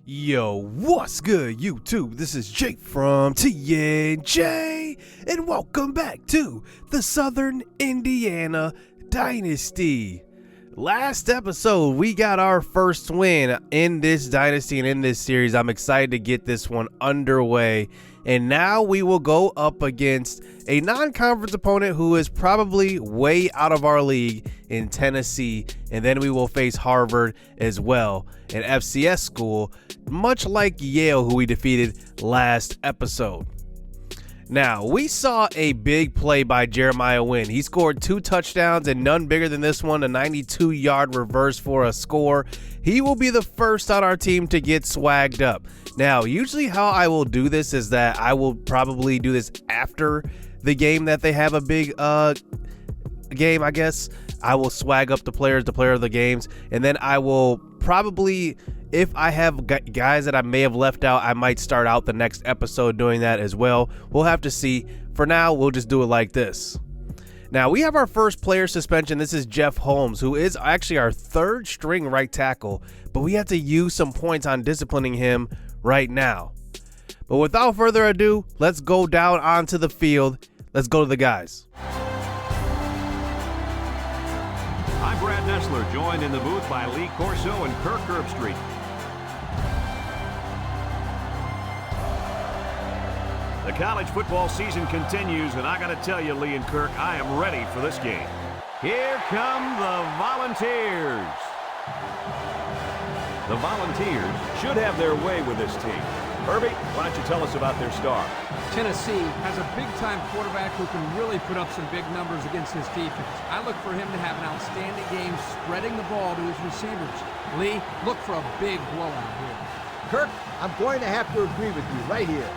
Yo, what's good, YouTube? This is Jake from TNJ, and welcome back to the Southern Indiana Dynasty. Last episode, we got our first win in this dynasty and in this series. I'm excited to get this one underway. And now we will go up against a non-conference opponent who is probably way out of our league in Tennessee. And then we will face Harvard as well, an FCS school, much like Yale, who we defeated last episode. Now, we saw a big play by Jeremiah Wynn. He scored 2 touchdowns and none bigger than this one, a 92-yard reverse for a score. He will be the first on our team to get swagged up. Now, usually how I will do this is that I will probably do this after the game that they have a big game, I guess. I will swag up the player of the games, and then I will probably, if I have guys that I may have left out, I might start out the next episode doing that as well. We'll have to see. For now, we'll just do it like this. Now, we have our first player suspension. This is Jeff Holmes, who is actually our 3rd string right tackle, but we have to use some points on disciplining him right now. But without further ado, let's go down onto the field. Let's go to the guys. I'm Brad Nessler, joined in the booth by Lee Corso and Kirk Herbstreit. The college football season continues, and I got to tell you, Lee and Kirk, I am ready for this game. Here come the Volunteers. The Volunteers should have their way with this team. Herbie, why don't you tell us about their star? Tennessee has a big-time quarterback who can really put up some big numbers against his defense. I look for him to have an outstanding game spreading the ball to his receivers. Lee, look for a big blowout here. Kirk, I'm going to have to agree with you right here.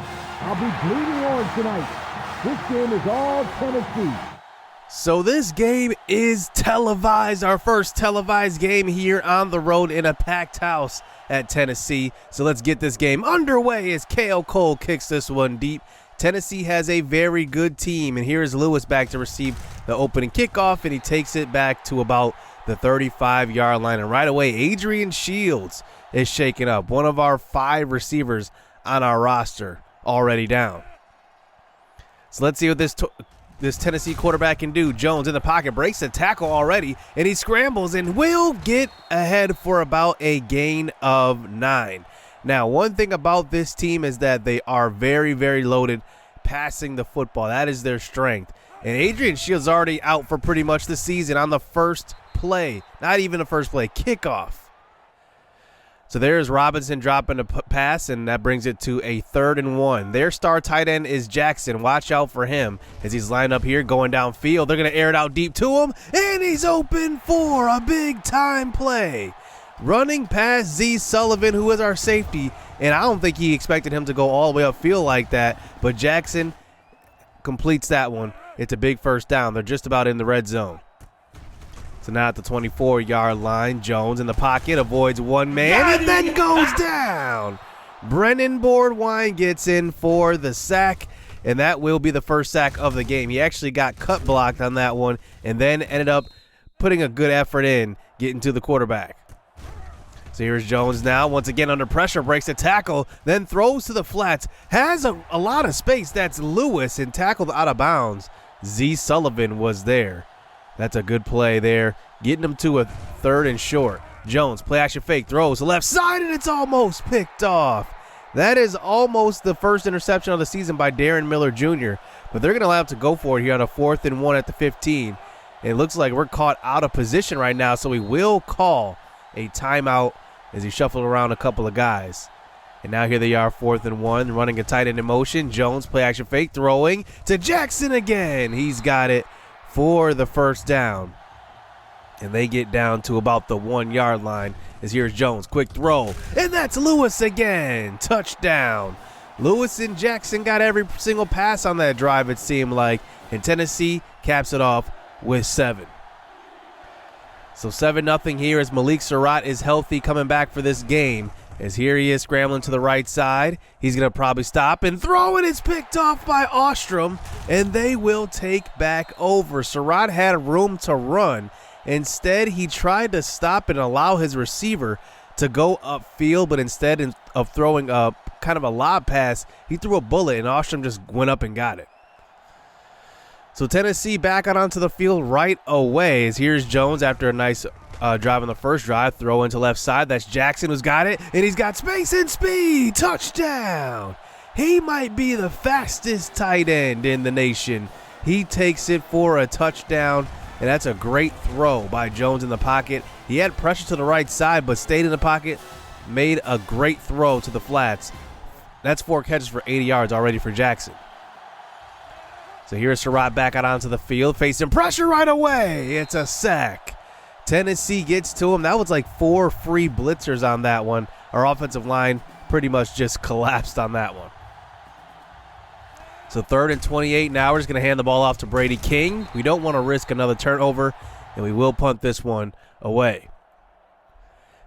I'll be bleeding orange tonight. This game is all Tennessee. So this game is televised, our first televised game here on the road in a packed house at Tennessee. So let's get this game underway as K.O. Cole kicks this one deep. Tennessee has a very good team, and here is Lewis back to receive the opening kickoff, and he takes it back to about the 35-yard line. And right away, Adrian Shields is shaken up, one of our 5 receivers on our roster already down. So let's see what this Tennessee quarterback can do. Jones in the pocket, breaks the tackle already, and he scrambles and will get ahead for about a gain of 9. Now, one thing about this team is that they are very, very loaded passing the football. That is their strength. And Adrian Shields already out for pretty much the season on the first play. Not even the first play, kickoff. So there's Robinson dropping a pass, and that brings it to a 3rd and 1. Their star tight end is Jackson. Watch out for him as he's lined up here going downfield. They're going to air it out deep to him, and he's open for a big-time play. Running past Z Sullivan, who is our safety, and I don't think he expected him to go all the way upfield like that, but Jackson completes that one. It's a big first down. They're just about in the red zone. So now at the 24-yard line, Jones in the pocket, avoids one man, and then goes down. Brennan Boardwine gets in for the sack, and that will be the first sack of the game. He actually got cut blocked on that one and then ended up putting a good effort in, getting to the quarterback. So here's Jones now, once again under pressure, breaks the tackle, then throws to the flats, has a lot of space. That's Lewis, and tackled out of bounds. Z Sullivan was there. That's a good play there, getting him to a 3rd and short. Jones, play action fake, throws to left side, and it's almost picked off. That is almost the first interception of the season by Darren Miller Jr., but they're going to allow him to go for it here on a 4th and 1 at the 15. It looks like we're caught out of position right now, so we will call a timeout as he shuffled around a couple of guys. And now here they are, 4th and 1, running a tight end in motion. Jones, play action fake, throwing to Jackson again. He's got it for the first down. And they get down to about the 1-yard line as here's Jones, quick throw, and that's Lewis again. Touchdown. Lewis and Jackson got every single pass on that drive, it seemed like, and Tennessee caps it off with 7. So 7-0 here as Malik Surratt is healthy, coming back for this game. As here he is scrambling to the right side. He's going to probably stop and throw, and it's picked off by Ostrom, and they will take back over. Surratt had room to run. Instead, he tried to stop and allow his receiver to go upfield, but instead of throwing a kind of a lob pass, he threw a bullet, and Ostrom just went up and got it. So Tennessee back out onto the field right away. As here's Jones after a nice drive on the first drive, throw into left side. That's Jackson who's got it, and he's got space and speed. Touchdown. He might be the fastest tight end in the nation. He takes it for a touchdown, and that's a great throw by Jones in the pocket. He had pressure to the right side, but stayed in the pocket, made a great throw to the flats. That's 4 catches for 80 yards already for Jackson. So here's Surratt back out onto the field, facing pressure right away. It's a sack. Tennessee gets to him. That was like 4 free blitzers on that one. Our offensive line pretty much just collapsed on that one. So 3rd and 28. Now we're just going to hand the ball off to Brady King. We don't want to risk another turnover, and we will punt this one away.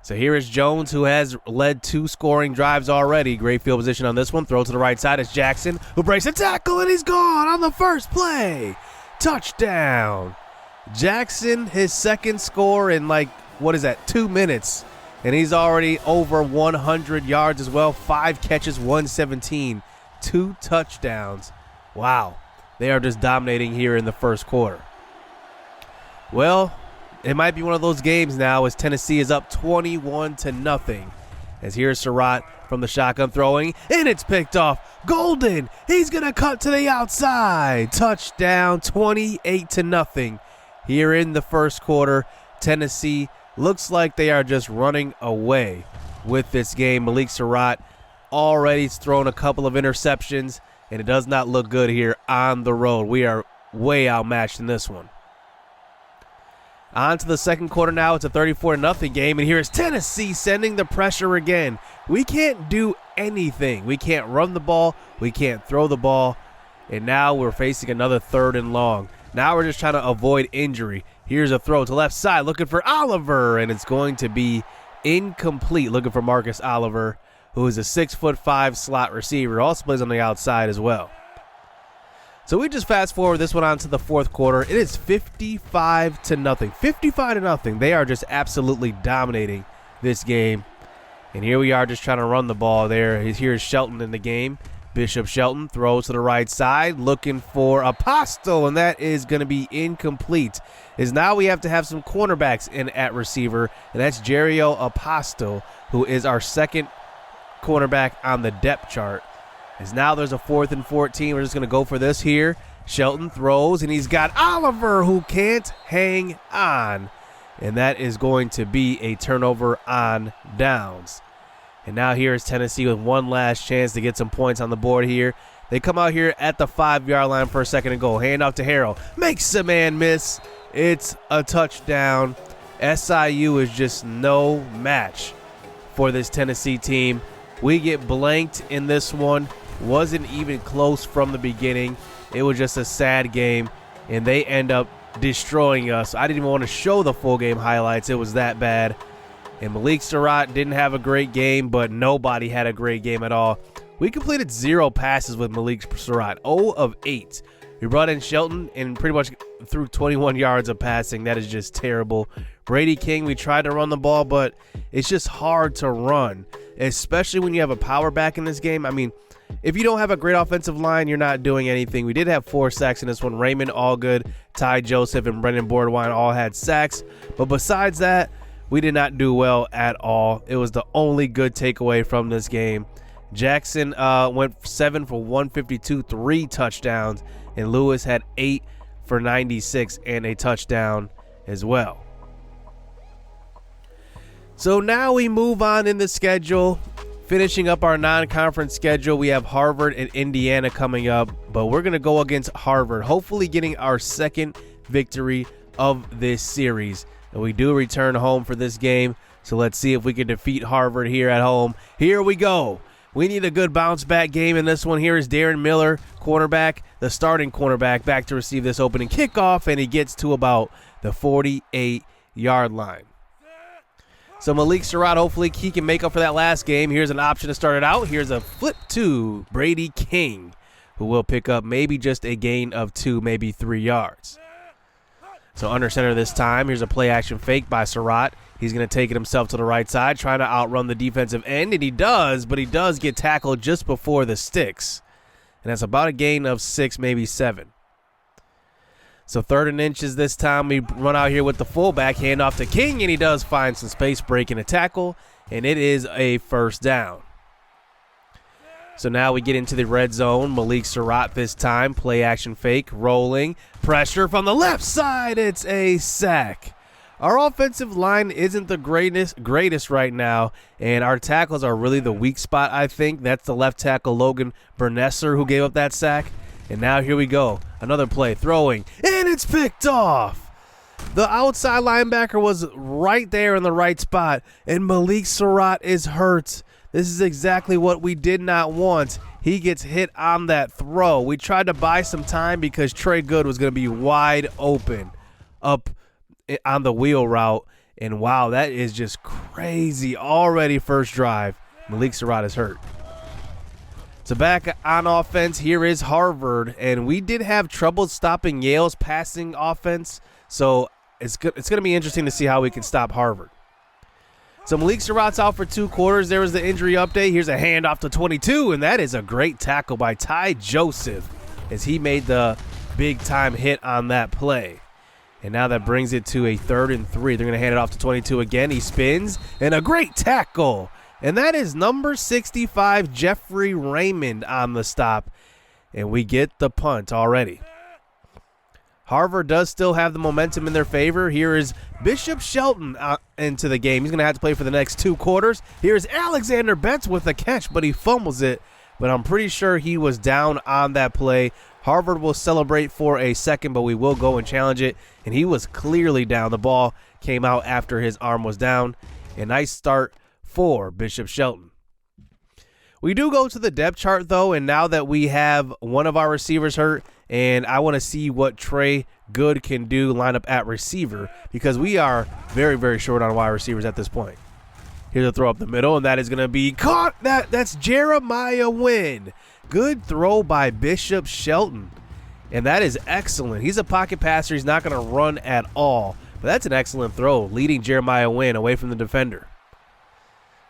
So here is Jones, who has led 2 scoring drives already. Great field position on this one. Throw to the right side. It's Jackson, who breaks a tackle, and he's gone on the first play. Touchdown. Jackson, his second score in 2 minutes. And he's already over 100 yards as well. 5 catches, 117. 2 touchdowns. Wow. They are just dominating here in the first quarter. Well, it might be one of those games now as Tennessee is up 21-0. As here's Surratt from the shotgun throwing, and it's picked off. Golden, he's going to cut to the outside. Touchdown, 28-0. Here in the first quarter, Tennessee looks like they are just running away with this game. Malik Surratt already thrown a couple of interceptions, and it does not look good here on the road. We are way outmatched in this one. On to the second quarter now. It's a 34-0 game, and here is Tennessee sending the pressure again. We can't do anything. We can't run the ball. We can't throw the ball, and now we're facing another 3rd and long. Now we're just trying to avoid injury. Here's a throw to left side, looking for Oliver, and it's going to be incomplete. Looking for Marcus Oliver, who is a 6'5" slot receiver, also plays on the outside as well. So we just fast forward this one on to the fourth quarter. It is 55-0. 55-0. They are just absolutely dominating this game. And here we are just trying to run the ball there. Here's Shelton in the game. Bishop Shelton throws to the right side, looking for Apostle, and that is going to be incomplete. Is now we have to have some cornerbacks in at receiver, and that's Jerio Apostle, who is our second cornerback on the depth chart. As now there's a 4th and 14. We're just going to go for this here. Shelton throws, and he's got Oliver, who can't hang on. And that is going to be a turnover on downs. And now here is Tennessee with one last chance to get some points on the board here. They come out here at the 5-yard line for a 2nd and goal. Hand off to Harrell. Makes the man miss. It's a touchdown. SIU is just no match for this Tennessee team. We get blanked in this one. Wasn't even close from the beginning. It was just a sad game, and they end up destroying us. I didn't even want to show the full game highlights. It was that bad. And Malik Surratt didn't have a great game, but nobody had a great game at all. We completed 0 passes with Malik Surratt, 0 of 8. We brought in Shelton and pretty much threw 21 yards of passing. That is just terrible. Brady King, we tried to run the ball, but it's just hard to run, especially when you have a power back in this game. I mean, if you don't have a great offensive line, you're not doing anything. We did have 4 sacks in this one. Raymond Allgood, Ty Joseph, and Brendan Boardwine all had sacks. But besides that, we did not do well at all. It was the only good takeaway from this game. Jackson went 7 for 152, 3 touchdowns, and Lewis had 8 for 96 and a touchdown as well. So now we move on in the schedule. Finishing up our non-conference schedule, we have Harvard and Indiana coming up, but we're going to go against Harvard, hopefully getting our 2nd victory of this series. And we do return home for this game, so let's see if we can defeat Harvard here at home. Here we go. We need a good bounce-back game in this one. Here is Darren Miller, cornerback, the starting cornerback, back to receive this opening kickoff, and he gets to about the 48-yard line. So Malik Surratt, hopefully he can make up for that last game. Here's an option to start it out. Here's a flip to Brady King, who will pick up maybe just a gain of 2, maybe 3 yards. So under center this time. Here's a play action fake by Shoutout. He's going to take it himself to the right side, trying to outrun the defensive end, and he does, but he does get tackled just before the sticks. And that's about a gain of 6, maybe 7. So 3rd and inches this time. We run out here with the fullback, hand off to King, and he does find some space, breaking a tackle, and it is a first down. So now we get into the red zone. Malik Shoutout this time, play action fake, rolling, pressure from the left side. It's a sack. Our offensive line isn't the greatest right now, and our tackles are really the weak spot, I think. That's the left tackle, Logan Bernesser, who gave up that sack. And now here we go. Another play, throwing, and it's picked off. The outside linebacker was right there in the right spot, and Malik Shoutout is hurt. This is exactly what we did not want. He gets hit on that throw. We tried to buy some time because Trey Good was going to be wide open up on the wheel route, and wow, that is just crazy. Already first drive, Malik Shoutout is hurt. So back on offense, here is Harvard, and we did have trouble stopping Yale's passing offense, so it's going to be interesting to see how we can stop Harvard. So Malik Shoutout's out for 2 quarters. There was the injury update. Here's a handoff to 22, and that is a great tackle by Ty Joseph as he made the big-time hit on that play. And now that brings it to a 3rd and 3. They're going to hand it off to 22 again. He spins, and a great tackle. And that is number 65, Jeffrey Raymond, on the stop. And we get the punt already. Harvard does still have the momentum in their favor. Here is Bishop Shelton into the game. He's going to have to play for the next 2 quarters. Here's Alexander Betts with a catch, but he fumbles it. But I'm pretty sure he was down on that play. Harvard will celebrate for a second, but we will go and challenge it. And he was clearly down. The ball came out after his arm was down. A nice start for Bishop Shelton. We do go to the depth chart, though, and now that we have one of our receivers hurt, and I want to see what Trey Good can do line up at receiver, because we are very, very short on wide receivers at this point. Here's a throw up the middle, and that is going to be caught. That's Jeremiah Wynn. Good throw by Bishop Shelton, and that is excellent. He's a pocket passer. He's not going to run at all, but that's an excellent throw, leading Jeremiah Wynn away from the defender.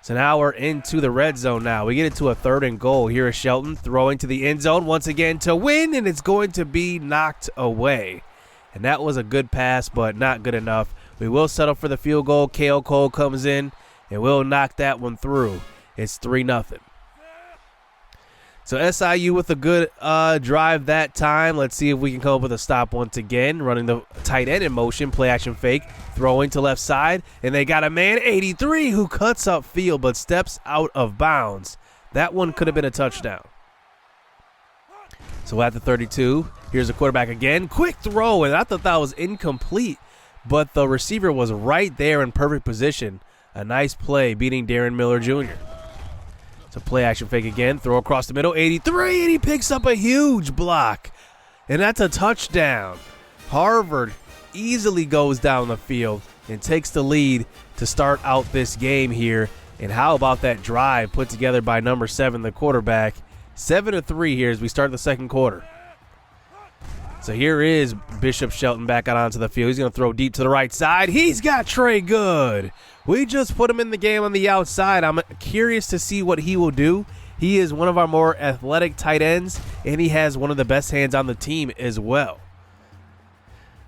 So now we're into the red zone now. We get it to a 3rd and goal. Here is Shelton throwing to the end zone once again to Win, and it's going to be knocked away. And that was a good pass, but not good enough. We will settle for the field goal. Kale Cole comes in, and we'll knock that one through. It's 3-0. So SIU with a good drive that time. Let's see if we can come up with a stop once again. Running the tight end in motion, play action fake, throwing to left side, and they got a man, 83, who cuts up field but steps out of bounds. That one could have been a touchdown. So at the 32, here's the quarterback again. Quick throw, and I thought that was incomplete, but the receiver was right there in perfect position. A nice play, beating Darren Miller Jr. So play action fake again, throw across the middle, 83, and he picks up a huge block. And that's a touchdown. Harvard easily goes down the field and takes the lead to start out this game here. And how about that drive put together by number 7, the quarterback? 7-3 here as we start the second quarter. So here is Bishop Shelton back out onto the field. He's going to throw deep to the right side. He's got Trey Good. We just put him in the game on the outside. I'm curious to see what he will do. He is one of our more athletic tight ends, and he has one of the best hands on the team as well.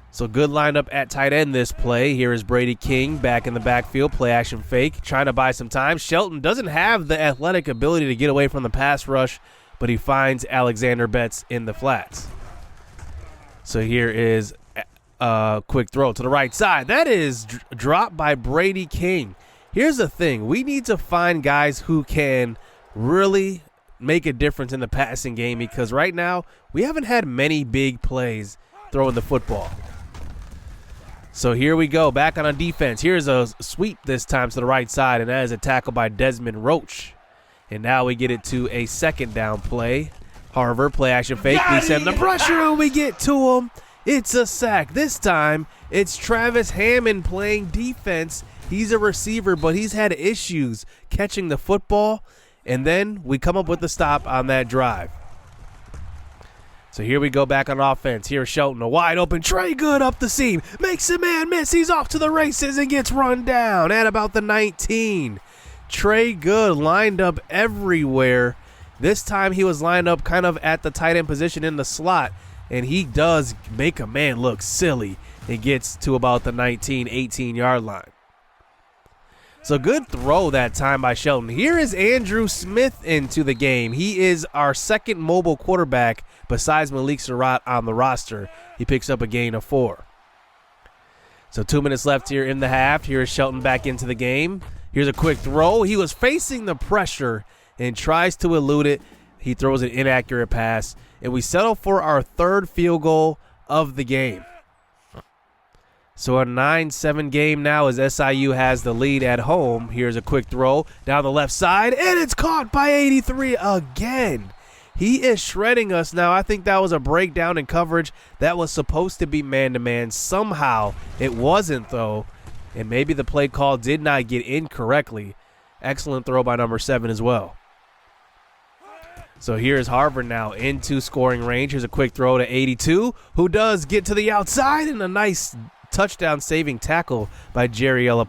So good lineup at tight end this play. Here is Brady King back in the backfield, play action fake, trying to buy some time. Shelton doesn't have the athletic ability to get away from the pass rush, but he finds Alexander Betts in the flats. So here is a quick throw to the right side. That is dropped by Brady King. Here's the thing. We need to find guys who can really make a difference in the passing game, because right now we haven't had many big plays throwing the football. So here we go, back on defense. Here's a sweep this time to the right side, and that is a tackle by Desmond Roach. And now we get it to a 2nd down play. Harvard, play action fake. We send the pressure, and we get to him. It's a sack. This time, it's Travis Hammond playing defense. He's a receiver, but he's had issues catching the football. And then we come up with the stop on that drive. So here we go back on offense. Here's Shelton, a wide open Trey Good up the seam. Makes a man miss. He's off to the races and gets run down at about the 19. Trey Good lined up everywhere. This time he was lined up kind of at the tight end position in the slot, and he does make a man look silly. It gets to about the 19, 18-yard line. So good throw that time by Shelton. Here is Andrew Smith into the game. He is our second mobile quarterback besides Malik Surratt on the roster. He picks up a gain of 4. So 2 minutes left here in the half. Here is Shelton back into the game. Here's a quick throw. He was facing the pressure and tries to elude it. He throws an inaccurate pass, and we settle for our third field goal of the game. So a 9-7 game now as SIU has the lead at home. Here's a quick throw down the left side, and it's caught by 83 again. He is shredding us now. I think that was a breakdown in coverage. That was supposed to be man-to-man. Somehow it wasn't, though, and maybe the play call did not get in correctly. Excellent throw by number 7 as well. So here's Harvard now into scoring range. Here's a quick throw to 82, who does get to the outside, and a nice touchdown-saving tackle by Jeriel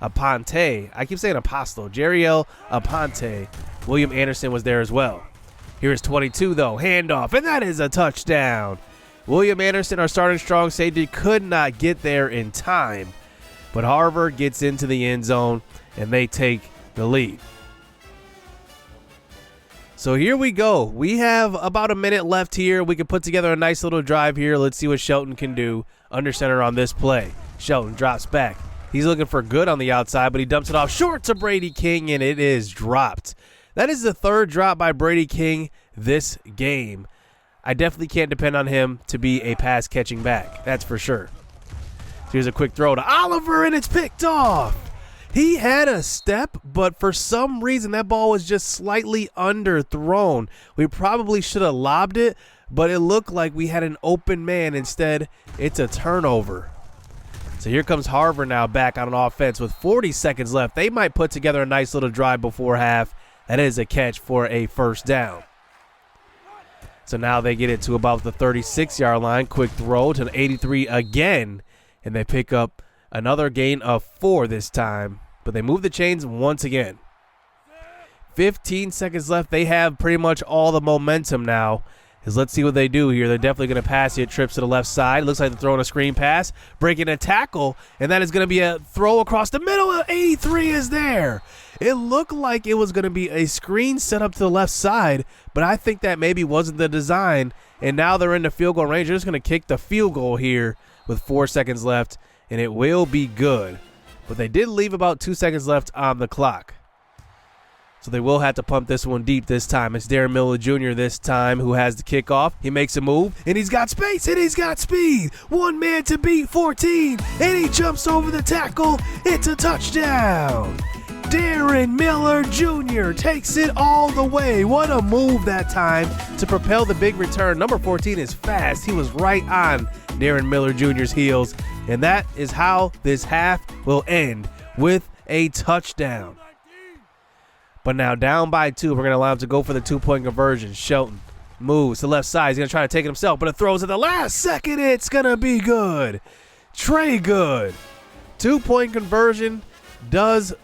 Aponte. I keep saying Apostle. Jeriel Aponte. William Anderson was there as well. Here's 22, though. Handoff, and that is a touchdown. William Anderson, our starting strong safety, could not get there in time, but Harvard gets into the end zone, and they take the lead. So here we go. We have about a minute left here. We can put together a nice little drive here. Let's see what Shelton can do under center on this play. Shelton drops back. He's looking for Good on the outside, but he dumps it off short to Brady King, and it is dropped. That is the third drop by Brady King this game. I definitely can't depend on him to be a pass-catching back. That's for sure. So here's a quick throw to Oliver, and it's picked off. He had a step, but for some reason that ball was just slightly underthrown. We probably should have lobbed it, but it looked like we had an open man. Instead, it's a turnover. So here comes Harvard now back on an offense with 40 seconds left. They might put together a nice little drive before half. That is a catch for a first down. So now they get it to about the 36-yard line. Quick throw to 83 again, and they pick up another gain of 4 this time, but they move the chains once again. 15 seconds left. They have pretty much all the momentum now. Let's see what they do here. They're definitely going to pass it. Trips to the left side. Looks like they're throwing a screen pass, breaking a tackle, and that is going to be a throw across the middle. 83 is there. It looked like it was going to be a screen set up to the left side, but I think that maybe wasn't the design, and now they're in the field goal range. They're just going to kick the field goal here with 4 seconds left, and it will be good. But they did leave about 2 seconds left on the clock. So they will have to pump this one deep this time. It's Darren Miller Jr. this time who has the kickoff. He makes a move, and he's got space, and he's got speed. One man to beat 14, and he jumps over the tackle. It's a touchdown. Darren Miller Jr. takes it all the way. What a move that time to propel the big return. Number 14 is fast. He was right on Darren Miller Jr.'s heels, and that is how this half will end, with a touchdown. But now down by 2, we're going to allow him to go for the 2-point conversion. Shelton moves to the left side. He's going to try to take it himself, but it throws at the last second. It's going to be good. Trey Good. 2-point conversion does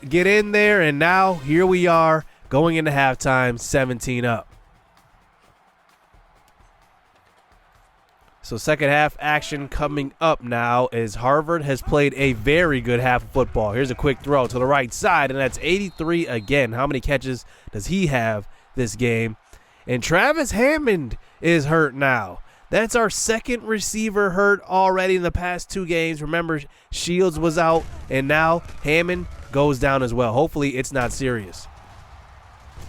get in there, and now here we are going into halftime, 17 up. So second half action coming up now as Harvard has played a very good half of football. Here's a quick throw to the right side, and that's 83 again. How many catches does he have this game? And Travis Hammond is hurt now. That's our second receiver hurt already in the past 2 games. Remember, Shields was out, and now Hammond goes down as well. Hopefully it's not serious.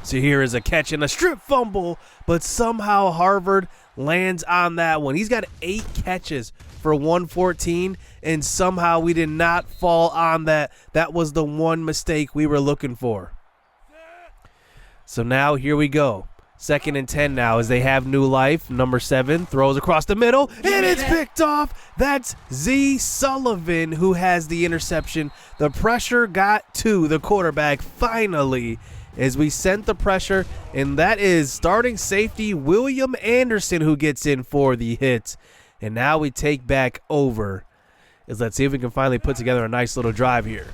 So here is a catch and a strip fumble, but somehow Harvard lands on that one. He's got 8 catches for 114, and somehow we did not fall on that. That was the one mistake we were looking for. So now here we go. 2nd and 10 now as they have new life. Number 7 throws across the middle, and it's picked off. That's Z Sullivan who has the interception. The pressure got to the quarterback finally, as we sent the pressure, and that is starting safety William Anderson who gets in for the hit. And now we take back over. Let's see if we can finally put together a nice little drive here.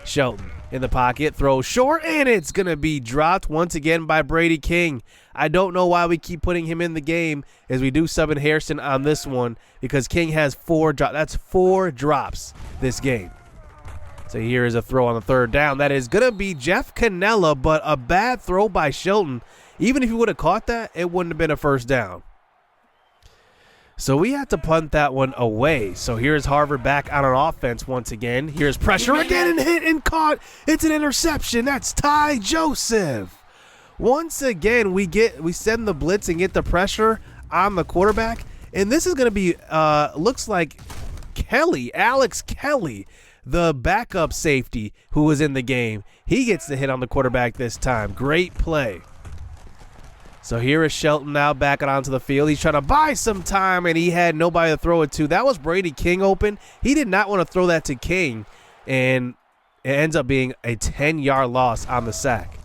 Shelton in the pocket, throws short, and it's going to be dropped once again by Brady King. I don't know why we keep putting him in the game as we do sub in Hairston on this one, because King has 4 drops. That's 4 drops this game. So here is a throw on the third down. That is going to be Jeff Cannella, but a bad throw by Shelton. Even if he would have caught that, it wouldn't have been a first down. So we had to punt that one away. So here's Harvard back on offense once again. Here's pressure again and hit and caught. It's an interception. That's Ty Joseph. Once again, we send the blitz and get the pressure on the quarterback. And this is going to be, looks like Alex Kelly, the backup safety who was in the game. He gets the hit on the quarterback this time. Great play. So here is Shelton now backing onto the field. He's trying to buy some time, and he had nobody to throw it to. That was Brady King open. He did not want to throw that to King, and it ends up being a 10-yard loss on the sack.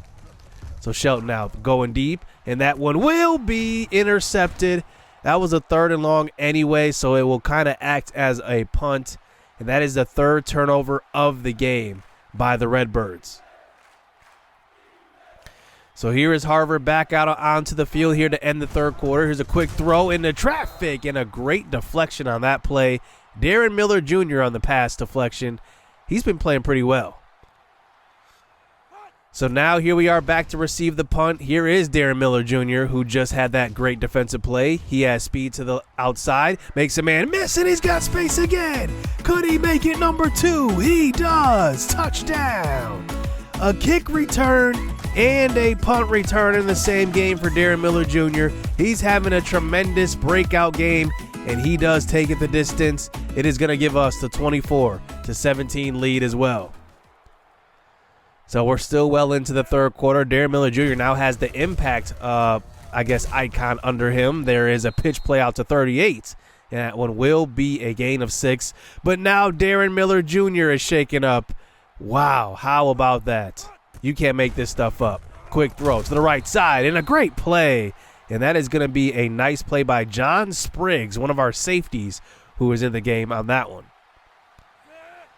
So Shelton now going deep, and that one will be intercepted. That was a 3rd and long anyway, so it will kind of act as a punt. And that is the 3rd turnover of the game by the Redbirds. So here is Harvard back out onto the field here to end the 3rd quarter. Here's a quick throw into traffic and a great deflection on that play. Darren Miller Jr. on the pass deflection. He's been playing pretty well. So now here we are back to receive the punt. Here is Darren Miller Jr., who just had that great defensive play. He has speed to the outside, makes a man miss, and he's got space again. Could he make it number 2? He does. Touchdown. A kick return and a punt return in the same game for Darren Miller Jr. He's having a tremendous breakout game, and he does take it the distance. It is going to give us the 24-17 lead as well. So we're still well into the 3rd quarter. Darren Miller Jr. now has the impact, icon under him. There is a pitch play out to 38. And that one will be a gain of 6. But now Darren Miller Jr. is shaken up. Wow, how about that? You can't make this stuff up. Quick throw to the right side and a great play. And that is going to be a nice play by John Spriggs, one of our safeties, who is in the game on that one.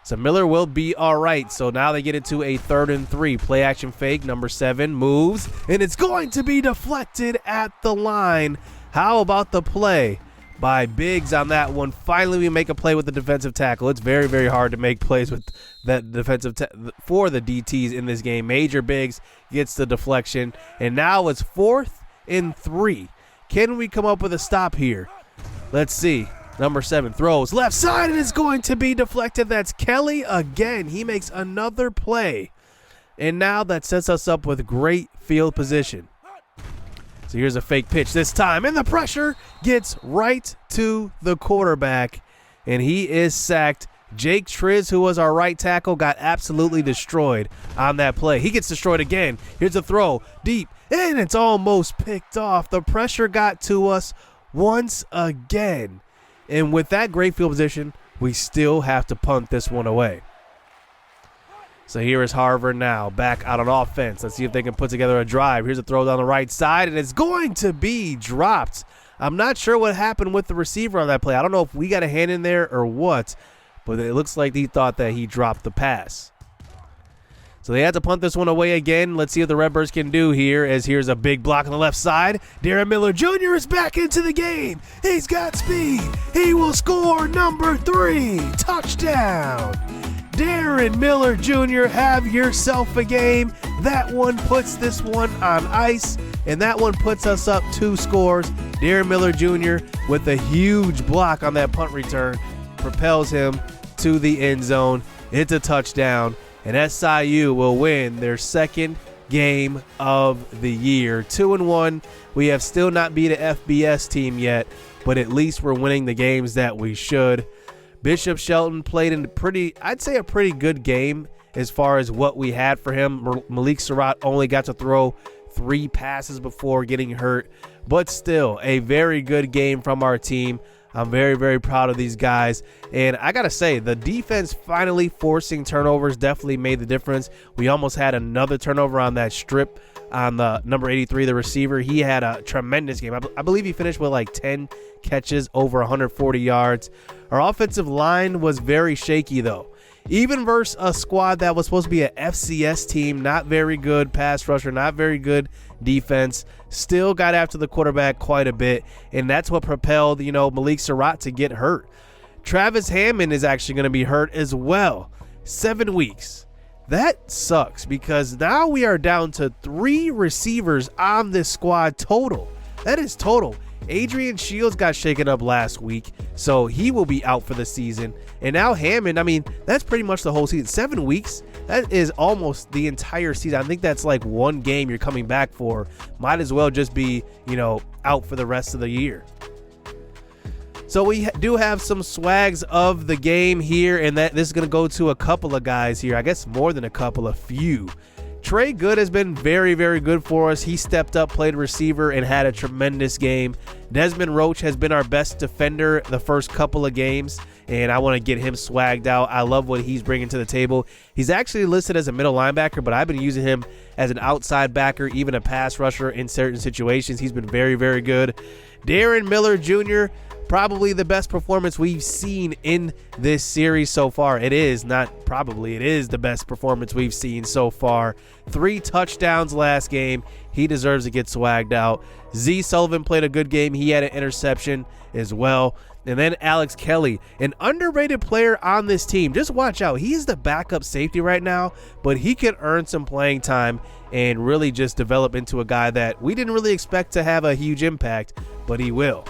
So Miller will be all right. So now they get it to a 3rd and 3. Play action fake. Number 7 moves, and it's going to be deflected at the line. How about the play by Biggs on that one? Finally, we make a play with the defensive tackle. It's very, very hard to make plays with that defensive for the DTs in this game. Major Biggs gets the deflection, and now it's 4th and 3. Can we come up with a stop here? Let's see. Number 7 throws left side, and it's going to be deflected. That's Kelly again. He makes another play. And now that sets us up with great field position. So here's a fake pitch this time, and the pressure gets right to the quarterback, and he is sacked. Jake Triz, who was our right tackle, got absolutely destroyed on that play. He gets destroyed again. Here's a throw deep, and it's almost picked off. The pressure got to us once again. And with that great field position, we still have to punt this one away. So here is Harvard now back out on offense. Let's see if they can put together a drive. Here's a throw down the right side, and it's going to be dropped. I'm not sure what happened with the receiver on that play. I don't know if we got a hand in there or what, but it looks like he thought that he dropped the pass. So they had to punt this one away again. Let's see what the Redbirds can do here, as here's a big block on the left side. Darren Miller Jr. is back into the game. He's got speed. He will score number 3. Touchdown. Darren Miller Jr., have yourself a game. That one puts this one on ice, and that one puts us up 2 scores. Darren Miller Jr. with a huge block on that punt return propels him to the end zone. It's a touchdown. And SIU will win their 2nd game of the year. 2-1. We have still not beat an FBS team yet, but at least we're winning the games that we should. Bishop Shelton played in a pretty good game as far as what we had for him. Malik Surratt only got to throw 3 passes before getting hurt, but still a very good game from our team. I'm very, very proud of these guys. And I got to say, the defense finally forcing turnovers definitely made the difference. We almost had another turnover on that strip on the number 83, the receiver. He had a tremendous game. I believe he finished with like 10 catches, over 140 yards. Our offensive line was very shaky, though. Even versus a squad that was supposed to be an FCS team, not very good pass rusher, not very good defense, still got after the quarterback quite a bit, and that's what propelled, Malik Surratt to get hurt. Travis Hammond is actually going to be hurt as well. 7 weeks. That sucks because now we are down to 3 receivers on this squad total. That is total. Adrian Shields got shaken up last week, so he will be out for the season. And now Hammond, that's pretty much the whole season. 7 weeks, that is almost the entire season. I think that's like one game you're coming back for. Might as well just be, out for the rest of the year. So we do have some swags of the game here, and this is going to go to a couple of guys here. I guess more than a few. Trey Good has been very, very good for us. He stepped up, played receiver, and had a tremendous game. Desmond Roach has been our best defender the first couple of games, and I want to get him swagged out. I love what he's bringing to the table. He's actually listed as a middle linebacker, but I've been using him as an outside backer, even a pass rusher in certain situations. He's been very, very good. Darren Miller Jr., probably the best performance we've seen in this series so far. It is the best performance we've seen so far. 3 touchdowns last game. He deserves to get swagged out. Z Sullivan played a good game. He had an interception as well. And then Alex Kelly, an underrated player on this team. Just watch out. He is the backup safety right now, but he can earn some playing time and really just develop into a guy that we didn't really expect to have a huge impact, but he will.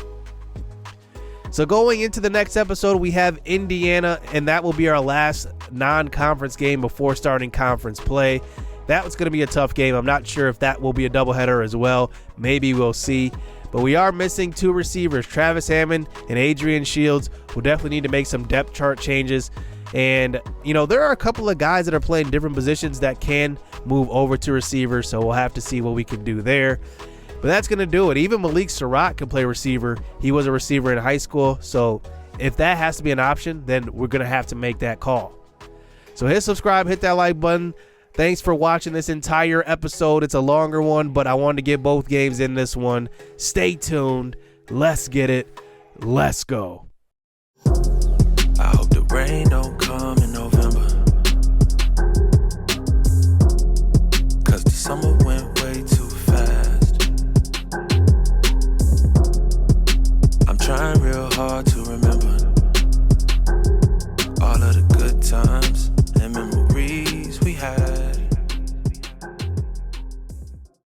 So going into the next episode, we have Indiana, and that will be our last non-conference game before starting conference play. That was going to be a tough game. I'm not sure if that will be a doubleheader as well. Maybe we'll see. But we are missing 2 receivers, Travis Hammond and Adrian Shields. We'll definitely need to make some depth chart changes. And, there are a couple of guys that are playing different positions that can move over to receivers, so we'll have to see what we can do there. But that's going to do it. Even Malik Surratt can play receiver. He was a receiver in high school. So if that has to be an option, then we're going to have to make that call. So hit subscribe, hit that like button. Thanks for watching this entire episode. It's a longer one, but I wanted to get both games in this one. Stay tuned. Let's get it. Let's go.